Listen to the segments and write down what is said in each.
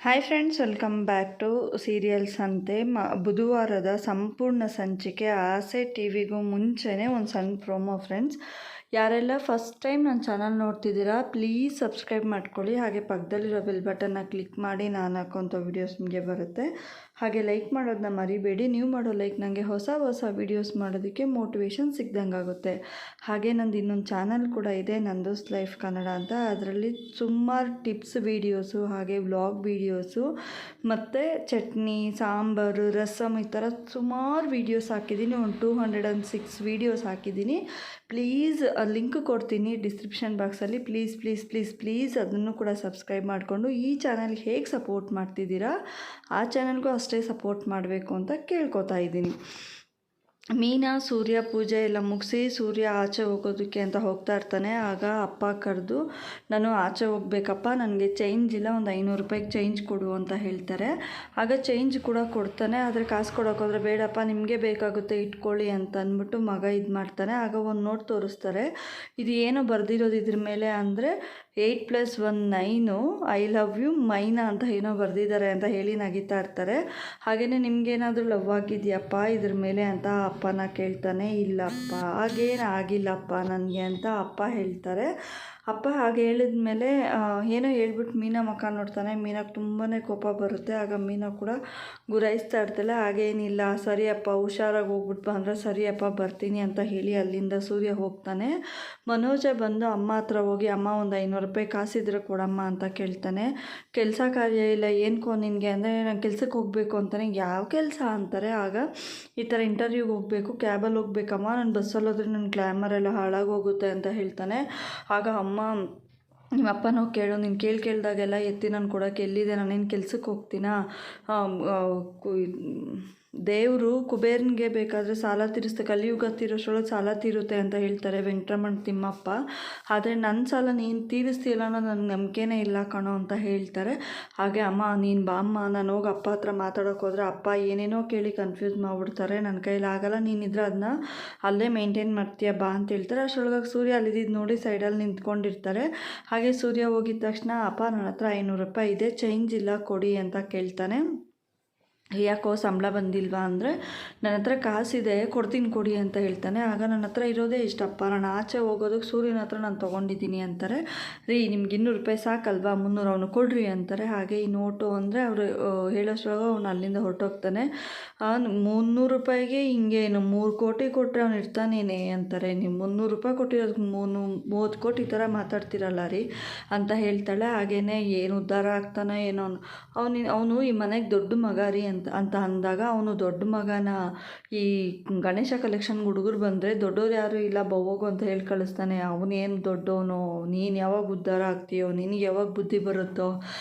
Hi friends, welcome back to serials ಅಂತೆ. ಬುಧವಾರದ ಸಂಪೂರ್ಣ ಸಂಚಿಕೆ ಆಸೆ ಟಿವಿಗೂ ಮುಂಚೆನೇ ಒಂದು ಸಣ್ಣ ಪ್ರೋಮೋ ಫ್ರೆಂಡ್ಸ್. ಯಾರೆಲ್ಲ ಫಸ್ಟ್ ಟೈಮ್ ನನ್ನ ಚಾನಲ್ ನೋಡ್ತಿದ್ದೀರಾ ಪ್ಲೀಸ್ ಸಬ್ಸ್ಕ್ರೈಬ್ ಮಾಡ್ಕೊಳ್ಳಿ. ಹಾಗೆ ಪಕ್ಕದಲ್ಲಿರೋ ಬೆಲ್ ಬಟನ್ನ ಕ್ಲಿಕ್ ಮಾಡಿ ನಾನು ಹಾಕೋಂಥ ವೀಡಿಯೋಸ್ ನಿಮಗೆ ಬರುತ್ತೆ. ಹಾಗೆ ಲೈಕ್ ಮಾಡೋದನ್ನ ಮರಿಬೇಡಿ. ನೀವು ಮಾಡೋ ಲೈಕ್ ನನಗೆ ಹೊಸ ವೀಡಿಯೋಸ್ ಮಾಡೋದಕ್ಕೆ ಮೋಟಿವೇಶನ್ ಸಿಗ್ದಂಗೆ ಆಗುತ್ತೆ. ಹಾಗೆ ನಂದು ಇನ್ನೊಂದು ಚಾನಲ್ ಕೂಡ ಇದೆ, ನಂದೋಸ್ ಲೈಫ್ ಕನ್ನಡ ಅಂತ. ಅದರಲ್ಲಿ ಸುಮಾರು ಟಿಪ್ಸ್ ವೀಡಿಯೋಸು ಹಾಗೆ ವ್ಲಾಗ್ ವೀಡಿಯೋಸು ಮತ್ತು ಚಟ್ನಿ, ಸಾಂಬಾರು, ರಸಮ್ ಈ ಥರ ಸುಮಾರು ವೀಡಿಯೋಸ್ ಹಾಕಿದ್ದೀನಿ. ಒಂದು 206 ವೀಡಿಯೋಸ್ ಹಾಕಿದ್ದೀನಿ. ಪ್ಲೀಸ್ ಲಿಂಕ್ ಕೊಡ್ತೀನಿ ಡಿಸ್ಕ್ರಿಪ್ಷನ್ ಬಾಕ್ಸಲ್ಲಿ. ಪ್ಲೀಸ್ ಪ್ಲೀಸ್ ಪ್ಲೀಸ್ ಪ್ಲೀಸ್ ಅದನ್ನು ಕೂಡ ಸಬ್ಸ್ಕ್ರೈಬ್ ಮಾಡಿಕೊಂಡು ಈ ಚಾನಲ್ಗೆ ಹೇಗೆ ಸಪೋರ್ಟ್ ಮಾಡ್ತಿದ್ದೀರಾ ಆ ಚಾನಲ್ಗೂ ಅಷ್ಟೇ ಸಪೋರ್ಟ್ ಮಾಡಬೇಕು ಅಂತ ಕೇಳ್ಕೊತಾ ಇದ್ದೀನಿ. ಮೀನಾ ಸೂರ್ಯ ಪೂಜೆ ಎಲ್ಲ ಮುಗಿಸಿ ಸೂರ್ಯ ಆಚೆ ಹೋಗೋದಕ್ಕೆ ಅಂತ ಹೋಗ್ತಾ ಇರ್ತಾನೆ. ಆಗ ಅಪ್ಪ ಕರೆದು, ನಾನು ಆಚೆ ಹೋಗ್ಬೇಕಪ್ಪ, ನನಗೆ ಚೇಂಜ್ ಇಲ್ಲ, ಒಂದು 500 ರೂಪಾಯಿಗೆ ಚೇಂಜ್ ಕೊಡು ಅಂತ ಹೇಳ್ತಾರೆ. ಆಗ ಚೇಂಜ್ ಕೂಡ ಕೊಡ್ತಾನೆ. ಆದರೆ ಕಾಸು ಕೊಡೋಕೋದ್ರೆ ಬೇಡಪ್ಪ, ನಿಮಗೆ ಬೇಕಾಗುತ್ತೆ ಇಟ್ಕೊಳ್ಳಿ ಅಂತ ಅಂದ್ಬಿಟ್ಟು ಮಗ ಇದು ಮಾಡ್ತಾನೆ. ಆಗ ಒಂದು ನೋಟ್ ತೋರಿಸ್ತಾರೆ. ಇದು ಏನೋ ಬರೆದಿರೋದು ಇದ್ರ ಮೇಲೆ ಅಂದರೆ 8+1 9 ಐ ಲವ್ ಯು ಮೈನಾ ಅಂತ ಏನೋ ಬರೆದಿದ್ದಾರೆ ಅಂತ ಹೇಳಿ ನಗಿತಾ ಇರ್ತಾರೆ. ಹಾಗೆಯೇ ನಿಮಗೇನಾದರೂ ಲವ್ ಆಗಿದೆಯಪ್ಪ ಇದ್ರ ಮೇಲೆ ಅಂತ ಅಪ್ಪನ ಕೇಳ್ತಾನೆ. ಇಲ್ಲಪ್ಪ, ಹಾಗೇನು ಆಗಿಲ್ಲಪ್ಪ ನನಗೆ ಅಂತ ಅಪ್ಪ ಹೇಳ್ತಾರೆ. ಅಪ್ಪ ಹಾಗೆ ಹೇಳಿದ ಮೇಲೆ ಏನೋ ಹೇಳ್ಬಿಟ್ಟು ಮೀನಾ ಮುಖ ನೋಡ್ತಾನೆ. ಮೀನಾಗೆ ತುಂಬಾ ಕೋಪ ಬರುತ್ತೆ. ಆಗ ಮೀನಾ ಕೂಡ ಗುರಾಯಿಸ್ತಾ ಇರ್ತಾಳೆ. ಹಾಗೇನಿಲ್ಲ, ಸರಿಯಪ್ಪ ಹುಷಾರಾಗಿ ಹೋಗ್ಬಿಟ್ಟು ಬಂದರೆ ಸರಿಯಪ್ಪ ಬರ್ತೀನಿ ಅಂತ ಹೇಳಿ ಅಲ್ಲಿಂದ ಸೂರ್ಯ ಹೋಗ್ತಾನೆ. ಮನೋಜ ಬಂದು ಅಮ್ಮ ಹತ್ರ ಹೋಗಿ, ಅಮ್ಮ ಒಂದು 500 ರೂಪಾಯಿ ಕಾಸಿದ್ರೆ ಕೊಡಮ್ಮ ಅಂತ ಕೇಳ್ತಾನೆ. ಕೆಲಸ ಕಾರ್ಯ ಇಲ್ಲ ಏನಕ್ಕೋ ನಿನಗೆ ಅಂದರೆ, ನಾನು ಕೆಲ್ಸಕ್ಕೆ ಹೋಗಬೇಕು ಅಂತಾನೆ. ಯಾವ ಕೆಲಸ ಅಂತಾರೆ. ಆಗ ಈ ಥರ ಇಂಟರ್ವ್ಯೂಗೆ ಹೋಗಬೇಕು, ಕ್ಯಾಬಲ್ಲಿ ಹೋಗ್ಬೇಕಮ್ಮ, ನಾನು ಬಸ್ಸಲ್ಲಿ ಹೋದ್ರೆ ನನ್ನ ಗ್ಲಾಮರ್ ಎಲ್ಲ ಹಾಳಾಗೋಗುತ್ತೆ ಅಂತ ಹೇಳ್ತಾನೆ. ಆಗ ಅಮ್ಮ, ನಿಮ್ಮ ಅಪ್ಪನೋ ಕೇಳು, ನೀನು ಕೇಳಿದಾಗೆಲ್ಲ ಎತ್ತಿ ನಾನು ಕೊಡೋಕ್ಕೆ ಎಲ್ಲಿದೆ, ನಾನೇನು ಕೆಲ್ಸಕ್ಕೆ ಹೋಗ್ತೀನಾ, ದೇವರು ಕುಬೇರನಿಗೆ ಬೇಕಾದರೆ ಸಾಲ ತೀರಿಸ್ತೆ, ಕಲಿಯುಗ ತೀರೋಷ್ಟೊಳಗೆ ಸಾಲ ತೀರುತ್ತೆ ಅಂತ ಹೇಳ್ತಾರೆ ವೆಂಕಟರಮಣ ತಿಮ್ಮಪ್ಪ. ಆದರೆ ನನ್ನ ಸಾಲ ನೀನು ತೀರಿಸ್ತೀಯಲ್ಲ ಅನ್ನೋ ನನಗೆ ನಂಬಿಕೆನೇ ಇಲ್ಲ ಕಣೋ ಅಂತ ಹೇಳ್ತಾರೆ. ಹಾಗೆ ಅಮ್ಮ, ನೀನು ಬಾ ಅಮ್ಮ, ನಾನು ಹೋಗಿ ಅಪ್ಪ ಹತ್ರ ಮಾತಾಡೋಕೆ ಹೋದರೆ ಅಪ್ಪ ಏನೇನೋ ಕೇಳಿ ಕನ್ಫ್ಯೂಸ್ ಮಾಡಿಬಿಡ್ತಾರೆ, ನನ್ನ ಕೈಲಿ ಆಗಲ್ಲ, ನೀನಿದ್ರೆ ಅದನ್ನ ಅಲ್ಲೇ ಮೇಂಟೈನ್ ಮಾಡ್ತೀಯ ಬಾ ಅಂತ ಹೇಳ್ತಾರೆ. ಅಷ್ಟರೊಳಗೆ ಸೂರ್ಯ ಅಲ್ಲಿದ್ದು ನೋಡಿ ಸೈಡಲ್ಲಿ ನಿಂತ್ಕೊಂಡಿರ್ತಾರೆ. ಹಾಗೆ ಸೂರ್ಯ ಹೋಗಿದ ತಕ್ಷಣ, ಅಪ್ಪ ನನ್ನ ಹತ್ರ 500 ರೂಪಾಯಿ ಇದೆ, ಚೇಂಜ್ ಇಲ್ಲ ಕೊಡಿ ಅಂತ ಕೇಳ್ತಾನೆ. ಯಾಕೋ ಸಂಬಳ ಬಂದಿಲ್ವಾ ಅಂದರೆ, ನನ್ನ ಹತ್ರ ಕಾಸಿದೆ ಕೊಡ್ತೀನಿ ಕೊಡಿ ಅಂತ ಹೇಳ್ತಾನೆ. ಆಗ ನನ್ನ ಹತ್ರ ಇರೋದೇ ಇಷ್ಟಪ್ಪ, ನಾನು ಆಚೆ ಹೋಗೋದಕ್ಕೆ ಸೂರ್ಯನ ಹತ್ರ ನಾನು ತೊಗೊಂಡಿದ್ದೀನಿ ಅಂತಾರೆ. ರೀ ನಿಮ್ಗೆ 200 ರೂಪಾಯಿ ಸಾಕಲ್ವಾ, 300 ಅವನು ಕೊಡ್ರಿ ಅಂತಾರೆ. ಹಾಗೆ ಈ ನೋಟು ಅಂದರೆ ಅವರು ಹೇಳೋಷ್ಟ್ರೊಳಗೆ ಅವನು ಅಲ್ಲಿಂದ ಹೊರಟೋಗ್ತಾನೆ. 300 ರೂಪಾಯಿಗೆ ಹಿಂಗೇನು 3 ಕೋಟಿ ಕೊಟ್ಟರೆ ಅವ್ನು ಇರ್ತಾನೇನೆ ಅಂತಾರೆ. ನೀವು 300 ರೂಪಾಯಿ ಕೊಟ್ಟಿರೋದಕ್ಕೆ 30 ಕೋಟಿ ಈ ಥರ ಮಾತಾಡ್ತಿರಲ್ಲ ರೀ ಅಂತ ಹೇಳ್ತಾಳೆ. ಹಾಗೇ ಏನು ಉದ್ಧಾರ ಆಗ್ತಾನೆ ಏನೋ, ಅವನು ಈ ಮನೆಗೆ ದೊಡ್ಡ ಮಗ ರೀ ಅಂತ ಅಂದಾಗ, ಅವನು ದೊಡ್ಡ ಮಗನ ಈ ಗಣೇಶ ಕಲೆಕ್ಷನ್ಗೆ ಹುಡುಗರು ಬಂದರೆ ದೊಡ್ಡವ್ರು ಯಾರು ಇಲ್ಲ ಬವ್ವೋಗು ಅಂತ ಹೇಳಿ ಕಳಿಸ್ತಾನೆ. ಅವನೇನು ದೊಡ್ಡವನು, ನೀನು ಯಾವಾಗ ಉದ್ಧಾರ ಆಗ್ತೀಯೋ, ನಿನಗೆ ಯಾವಾಗ ಬುದ್ಧಿ ಬರುತ್ತೋ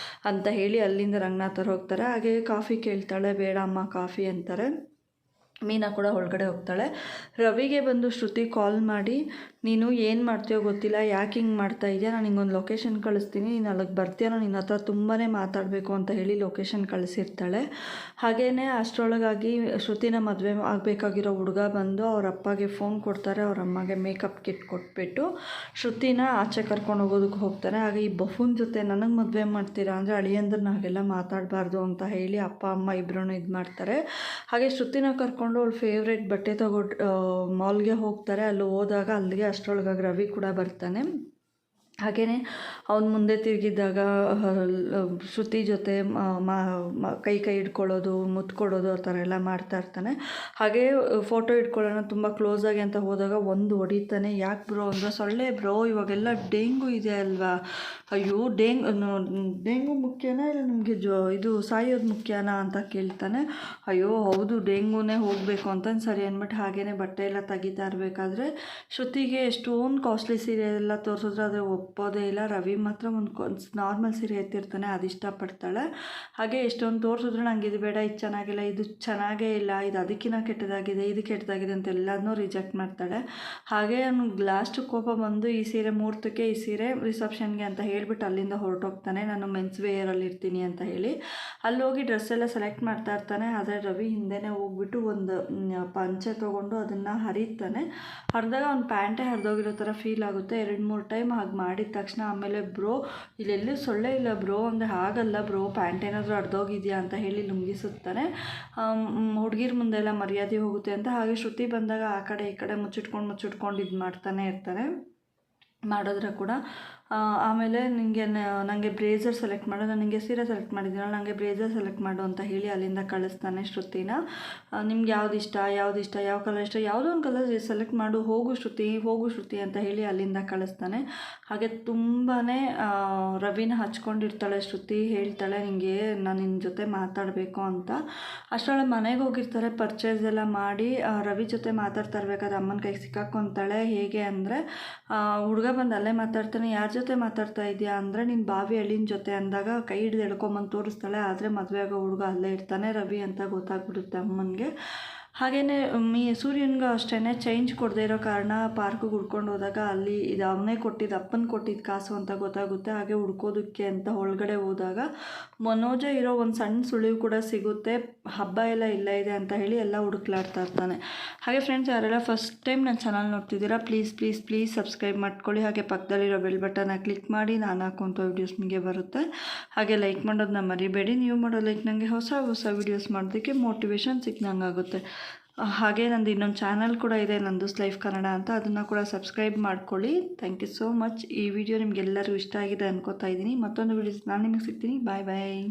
ಅಂತ ಹೇಳಿ ಅಲ್ಲಿಂದ ರಂಗನಾಥರು ಹೋಗ್ತಾರೆ. ಹಾಗೆ ಕಾಫಿ ಕೇಳ್ತಾಳೆ. ಬೇಡ ಅಮ್ಮ ಕಾಫಿ ಅಂತಾರೆ. ಮೀನಾ ಕೂಡ ಒಳಗಡೆ ಹೋಗ್ತಾಳೆ. ರವಿಗೆ ಬಂದು ಶ್ರುತಿ ಕಾಲ್ ಮಾಡಿ, ನೀನು ಏನು ಮಾಡ್ತೀಯೋ ಗೊತ್ತಿಲ್ಲ, ಯಾಕೆ ಹಿಂಗೆ ಮಾಡ್ತಾ ಇದೆಯಾ, ನಾನು ಹಿಂಗೊಂದು ಲೊಕೇಶನ್ ಕಳಿಸ್ತೀನಿ, ನೀನು ಅಲ್ಲಿಗೆ ಬರ್ತೀಯೋ, ನಿನ್ನ ಹತ್ರ ತುಂಬಾ ಮಾತಾಡಬೇಕು ಅಂತ ಹೇಳಿ ಲೊಕೇಶನ್ ಕಳಿಸಿರ್ತಾಳೆ. ಹಾಗೆಯೇ ಅಷ್ಟರೊಳಗಾಗಿ ಶ್ರುತಿನ ಮದುವೆ ಆಗಬೇಕಾಗಿರೋ ಹುಡುಗ ಬಂದು ಅವ್ರ ಅಪ್ಪಗೆ ಫೋನ್ ಕೊಡ್ತಾರೆ. ಅವ್ರ ಅಮ್ಮಗೆ ಮೇಕಪ್ ಕಿಟ್ ಕೊಟ್ಬಿಟ್ಟು ಶ್ರುತಿನ ಆಚೆ ಕರ್ಕೊಂಡು ಹೋಗೋದಕ್ಕೆ ಹೋಗ್ತಾನೆ. ಆಗ ಈ ಬಫೂನ್ ಜೊತೆ ನನಗೆ ಮದುವೆ ಮಾಡ್ತೀರಾ ಅಂದರೆ, ಅಳಿಯಂದ್ರನ್ನ ಹಾಗೆಲ್ಲ ಮಾತಾಡಬಾರ್ದು ಅಂತ ಹೇಳಿ ಅಪ್ಪ ಅಮ್ಮ ಇಬ್ಬರೂ ಇದು ಮಾಡ್ತಾರೆ. ಹಾಗೆ ಶ್ರುತಿನ ಕರ್ಕೊಂಡು ಅವಳು ಫೇವ್ರೇಟ್ ಬಟ್ಟೆ ಮಾಲ್ಗೆ ಹೋಗ್ತಾರೆ. ಅಲ್ಲಿ ಹೋದಾಗ ಅಲ್ಲಿಗೆ ಅಷ್ಟರೊಳಗಾಗಿ ರವಿ ಕೂಡ ಬರ್ತಾನೆ. ಹಾಗೆಯೇ ಅವನ ಮುಂದೆ ತಿರುಗಿದಾಗ ಶ್ರುತಿ ಜೊತೆ ಕೈ ಹಿಡ್ಕೊಳ್ಳೋದು, ಮುತ್ತು ಕೊಡೋದು ಆ ಥರ ಎಲ್ಲ ಮಾಡ್ತಾ ಇರ್ತಾನೆ. ಹಾಗೆ ಫೋಟೋ ಇಟ್ಕೊಳ್ಳೋಣ ತುಂಬ ಕ್ಲೋಸಾಗಿ ಅಂತ ಹೋದಾಗ ಒಂದು ಹೊಡಿತಾನೆ. ಯಾಕೆ ಬ್ರೋ ಅಂದರೆ, ಸೊಳ್ಳೆ ಬ್ರೋ ಇವಾಗೆಲ್ಲ ಡೆಂಗು ಇದೆ ಅಲ್ವಾ, ಅಯ್ಯೋ ಡೆಂಗು ಮುಖ್ಯನಾ ಇಲ್ಲ ನಿಮಗೆ ಇದು ಸಾಯೋದು ಮುಖ್ಯನಾ ಅಂತ ಕೇಳ್ತಾನೆ. ಅಯ್ಯೋ ಹೌದು ಡೆಂಗುನೇ ಹೋಗಬೇಕು ಅಂತ ಸರಿ ಅಂದ್ಬಿಟ್ಟು ಹಾಗೇ ಬಟ್ಟೆ ಎಲ್ಲ ತೆಗಿತಾ ಇರಬೇಕಾದ್ರೆ ಶ್ರುತಿಗೆ ಎಷ್ಟೊಂದು ಕಾಸ್ಟ್ಲಿ ಸೀರೆ ಎಲ್ಲ ತೋರಿಸಿದ್ರೆ ಆದರೆ ಒಪ್ಪೋದೇ ಇಲ್ಲ. ರವಿ ಮಾತ್ರ ಒಂದು ನಾರ್ಮಲ್ ಸೀರೆ ಎತ್ತಿರ್ತಾನೆ, ಅದು ಇಷ್ಟಪಡ್ತಾಳೆ. ಹಾಗೆ ಎಷ್ಟೊಂದು ತೋರಿಸಿದ್ರೆ ನಂಗೆ ಇದು ಬೇಡ, ಇದು ಚೆನ್ನಾಗಿಲ್ಲ, ಇದು ಚೆನ್ನಾಗೇ ಇಲ್ಲ, ಇದು ಅದಕ್ಕಿಂತ ಕೆಟ್ಟದಾಗಿದೆ, ಇದು ಕೆಟ್ಟದಾಗಿದೆ ಅಂತ ಎಲ್ಲದನ್ನೂ ರಿಜೆಕ್ಟ್ ಮಾಡ್ತಾಳೆ. ಹಾಗೆ ಅವ್ನಿಗೆ ಲಾಸ್ಟ್ ಕೋಪ ಬಂದು, ಈ ಸೀರೆ ಮುಹೂರ್ತಕ್ಕೆ, ಈ ಸೀರೆ ರಿಸೆಪ್ಷನ್ಗೆ ಅಂತ ಹೇಳ್ಬಿಟ್ಟು ಅಲ್ಲಿಂದ ಹೊರಟೋಗ್ತಾನೆ. ನಾನು ಮೆನ್ಸ್ ವೇರಲ್ಲಿ ಇರ್ತೀನಿ ಅಂತ ಹೇಳಿ. ಅಲ್ಲಿ ಹೋಗಿ ಡ್ರೆಸ್ ಎಲ್ಲ ಸೆಲೆಕ್ಟ್ ಮಾಡ್ತಾ ಇರ್ತಾನೆ. ಆದರೆ ರವಿ ಹಿಂದೆನೇ ಹೋಗ್ಬಿಟ್ಟು ಒಂದು ಪಂಚೆ ತೊಗೊಂಡು ಅದನ್ನು ಹರಿತಾನೆ. ಹರಿದಾಗ ಅವ್ನ ಪ್ಯಾಂಟೇ ಹರಿದೋಗಿರೋ ಥರ ಫೀಲ್ ಆಗುತ್ತೆ. 2-3 ಟೈಮ್ ಹಾಗೆ ಮಾಡಿದ ತಕ್ಷಣ ಆಮೇಲೆ ಬ್ರೋ ಇಲ್ಲೆಲ್ಲೂ ಸೊಳ್ಳೆ ಇಲ್ಲ ಬ್ರೋ ಅಂದರೆ ಹಾಗಲ್ಲ ಬ್ರೋ, ಪ್ಯಾಂಟ್ ಏನಾದರೂ ಹರಿದೋಗಿದೆಯಾ ಅಂತ ಹೇಳಿ ಲುಂಗಿಸುತ್ತಾನೆ. ಹುಡುಗಿರ ಮುಂದೆಲ್ಲ ಮರ್ಯಾದೆ ಹೋಗುತ್ತೆ ಅಂತ. ಹಾಗೆ ಶ್ರುತಿ ಬಂದಾಗ ಆ ಕಡೆ ಈ ಕಡೆ ಮುಚ್ಚಿಟ್ಕೊಂಡು ಇದು ಮಾಡ್ತಾನೆ ಇರ್ತಾರೆ. ಮಾಡಿದ್ರೆ ಕೂಡ ಆಮೇಲೆ ನನಗೆ ಬ್ರೇಝರ್ ಸೆಲೆಕ್ಟ್ ಮಾಡು, ನನಗೆ ಸೀರೆ ಸೆಲೆಕ್ಟ್ ಮಾಡಿದ್ದೀನಲ್ಲ, ನನಗೆ ಬ್ರೇಝರ್ ಸೆಲೆಕ್ಟ್ ಮಾಡು ಅಂತ ಹೇಳಿ ಅಲ್ಲಿಂದ ಕಳಿಸ್ತಾನೆ ಶ್ರುತಿನ. ನಿಮ್ಗೆ ಯಾವ್ದು ಇಷ್ಟ, ಯಾವ ಕಲರ್ ಇಷ್ಟ, ಯಾವುದೋ ಒಂದು ಕಲರ್ ಸೆಲೆಕ್ಟ್ ಮಾಡು, ಹೋಗು ಶ್ರುತಿ ಅಂತ ಹೇಳಿ ಅಲ್ಲಿಂದ ಕಳಿಸ್ತಾನೆ. ಹಾಗೆ ತುಂಬಾ ರವಿನ ಹಚ್ಕೊಂಡಿರ್ತಾಳೆ ಶ್ರುತಿ. ಹೇಳ್ತಾಳೆ ನಿನಗೆ ನಾನು ನಿನ್ನ ಜೊತೆ ಮಾತಾಡಬೇಕು ಅಂತ. ಅಷ್ಟರೊಳಗೆ ಮನೆಗೆ ಹೋಗಿರ್ತಾರೆ, ಪರ್ಚೇಸ್ ಎಲ್ಲ ಮಾಡಿ ರವಿ ಜೊತೆ ಮಾತಾಡ್ತಾ ಇರ್ಬೇಕಾದ್ರೆ ಅಮ್ಮನ ಕೈಗೆ ಸಿಕ್ಕಾಕೊತಾಳೆ. ಹೇಗೆ ಅಂದರೆ ಹುಡುಗ ಬಂದು ಅಲ್ಲೇ ಮಾತಾಡ್ತಾನೆ. ಯಾರ ಜೊತೆ ಮಾತಾಡ್ತಾ ಇದೆಯಾ ಅಂದರೆ ನಿನ್ನ ಬಾವಿ ಅಳಿನ ಜೊತೆ ಅಂದಾಗ ಕೈ ಹಿಡಿದು ಎಳ್ಕೊಂಬಂದು ತೋರಿಸ್ತಾಳೆ. ಆದರೆ ಮದುವೆ ಆಗೋ ಹುಡುಗ ಅಲ್ಲೇ ಇರ್ತಾನೆ, ರವಿ ಅಂತ ಗೊತ್ತಾಗ್ಬಿಡುತ್ತೆ ಅಮ್ಮನಿಗೆ. ಹಾಗೆಯೇ ಸೂರ್ಯನಿಗೂ ಅಷ್ಟೇ ಚೇಂಜ್ ಕೊಡದೇ ಇರೋ ಕಾರಣ ಪಾರ್ಕಿಗೆ ಹುಡ್ಕೊಂಡು ಹೋದಾಗ ಅಲ್ಲಿ ಇದು ಅವನೇ ಅಪ್ಪನ ಕೊಟ್ಟಿದ್ದ ಕಾಸು ಅಂತ ಗೊತ್ತಾಗುತ್ತೆ. ಹಾಗೆ ಹುಡ್ಕೋದಕ್ಕೆ ಅಂತ ಒಳಗಡೆ ಹೋದಾಗ ಮನೋಜ ಇರೋ ಒಂದು ಸಣ್ಣ ಸುಳಿವು ಕೂಡ ಸಿಗುತ್ತೆ. ಹಬ್ಬ ಎಲ್ಲ ಇಲ್ಲೇ ಇದೆ ಅಂತ ಹೇಳಿ ಎಲ್ಲ ಹುಡುಕ್ಲಾಡ್ತಾ ಇರ್ತಾನೆ. ಹಾಗೆ ಫ್ರೆಂಡ್ಸ್, ಯಾರೆಲ್ಲ ಫಸ್ಟ್ ಟೈಮ್ ನನ್ನ ಚಾನಲ್ ನೋಡ್ತಿದ್ದೀರಾ ಪ್ಲೀಸ್ ಸಬ್ಸ್ಕ್ರೈಬ್ ಮಾಡ್ಕೊಳ್ಳಿ. ಹಾಗೆ ಪಕ್ಕದಲ್ಲಿರೋ ಬೆಲ್ ಬಟನ್ನ ಕ್ಲಿಕ್ ಮಾಡಿ, ನಾನು ಹಾಕುವಂಥ ವೀಡಿಯೋಸ್ ನಿಮಗೆ ಬರುತ್ತೆ. ಹಾಗೆ ಲೈಕ್ ಮಾಡೋದನ್ನ ಮರಿಬೇಡಿ. ನೀವು ಮಾಡೋ ಲೈಕ್ ನನಗೆ ಹೊಸ ವೀಡಿಯೋಸ್ ಮಾಡೋದಕ್ಕೆ ಮೋಟಿವೇಶನ್ ಸಿಕ್ಕಂಗೆ ಆಗುತ್ತೆ. ಹಾಗೆ ನಂದು ಇನ್ನೊಂದು ಚಾನಲ್ ಕೂಡ ಇದೆ, ನಂದೂಸ್ ಲೈಫ್ ಕನ್ನಡ ಅಂತ, ಅದನ್ನು ಕೂಡ ಸಬ್ಸ್ಕ್ರೈಬ್ ಮಾಡ್ಕೊಳ್ಳಿ. Thank you so much. ಈ ವಿಡಿಯೋ ನಿಮಗೆಲ್ಲರಿಗೂ ಇಷ್ಟ ಆಗಿದೆ ಅನ್ಕೋತಾ ಇದ್ದೀನಿ. ಮತ್ತೊಂದು ವಿಡಿಯೋಸ್ ನಾನು ನಿಮಗೆ ಸಿಗ್ತೀನಿ. ಬಾಯ್.